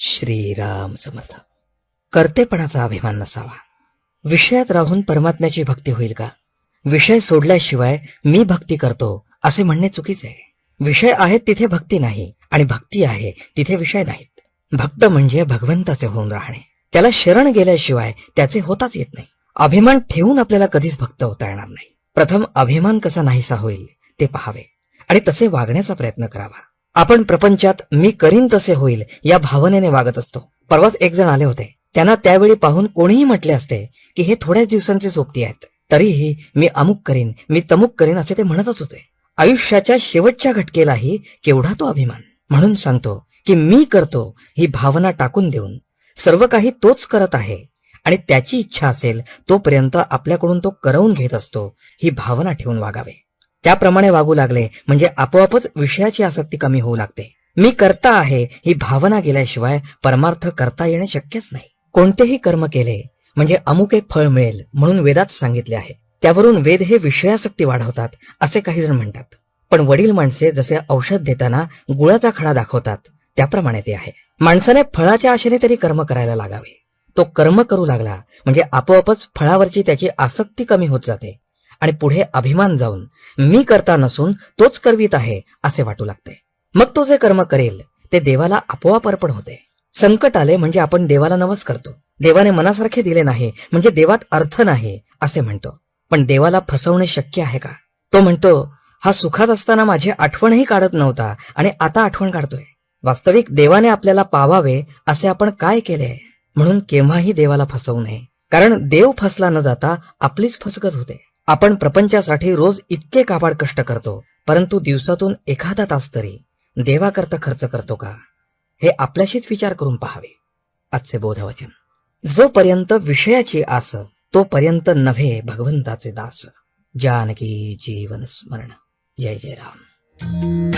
श्रीराम समर्थ. कर्तेपणाचा अभिमान नसावा. विषयात राहून परमात्म्याची भक्ती होईल का? विषय सोडल्याशिवाय मी भक्ती करतो असे म्हणणे चुकीचे आहे. विषय आहेत तिथे भक्ती नाही आणि भक्ती आहे तिथे विषय नाहीत. भक्त म्हणजे भगवंताचे होऊन राहणे. त्याला शरण गेल्याशिवाय त्याचे होताच येत नाही. अभिमान ठेवून आपल्याला कधीच भक्त होता येणार नाही. प्रथम अभिमान कसा नाहीसा होईल ते पहावे आणि तसे वागण्याचा प्रयत्न करावा. आपण प्रपंचात मी करीन तसे होईल या भावनेने वागत असतो. परवाच एक जण आले होते. त्यांना त्यावेळी पाहून कोणीही म्हटले असते की हे थोड्याच दिवसांचे सोबती आहेत, तरीही मी अमुक करीन, मी तमुक करीन असे ते म्हणतच होते. आयुष्याच्या शेवटच्या घटकेलाही केवढा तो अभिमान. म्हणून सांगतो की मी करतो ही भावना टाकून देऊन सर्व काही तोच करत आहे आणि त्याची इच्छा असेल तोपर्यंत आपल्याकडून तो करवून घेत असतो ही भावना ठेवून वागावे. त्याप्रमाणे वागू लागले म्हणजे आपोआपच विषयाची आसक्ती कमी होऊ लागते. मी करता आहे ही भावना गेल्याशिवाय परमार्थ करता येणे शक्यच नाही. कोणतेही कर्म केले म्हणजे अमुक एक फळ मिळेल म्हणून वेदात सांगितले आहे. त्यावरून वेद हे विषयासक्ती वाढवतात असे काही जण म्हणतात. पण वडील माणसे जसे औषध देताना गुळाचा खडा दाखवतात त्याप्रमाणे ते आहे. माणसाने फळाच्या आशेने तरी कर्म करायला लागावे. तो कर्म करू लागला म्हणजे आपोआपच फळावरची त्याची आसक्ती कमी होत जाते आणि पुढे अभिमान जाऊन मी करता नसून तोच करवीत आहे असे वाटू लागते. मग तो जे कर्म करेल ते देवाला आपोआप अर्पण होते. संकट आले म्हणजे आपण देवाला नवस करतो. देवाने मनासारखे दिले नाही म्हणजे देवात अर्थ नाही असे म्हणतो. पण देवाला फसवणे शक्य आहे का? तो म्हणतो हा सुखात असताना माझी आठवणही काढत नव्हता आणि आता आठवण काढतोय. वास्तविक देवाने आपल्याला पावावे असे आपण काय केले? म्हणून केव्हाही देवाला फसवू नये, कारण देव फसला न जाता आपलीच फसगत होते. आपण प्रपंचासाठी रोज इतके काबाड कष्ट करतो, परंतु दिवसातून एखादा तास तरी देवाकरता खर्च करतो का? हे आपल्याशीच विचार करून पाहावे. आजचे बोधवचन. जोपर्यंत विषयाची आस तोपर्यंत नव्हे भगवंताचे दास. जानकी जीवन स्मरण. जय जय राम.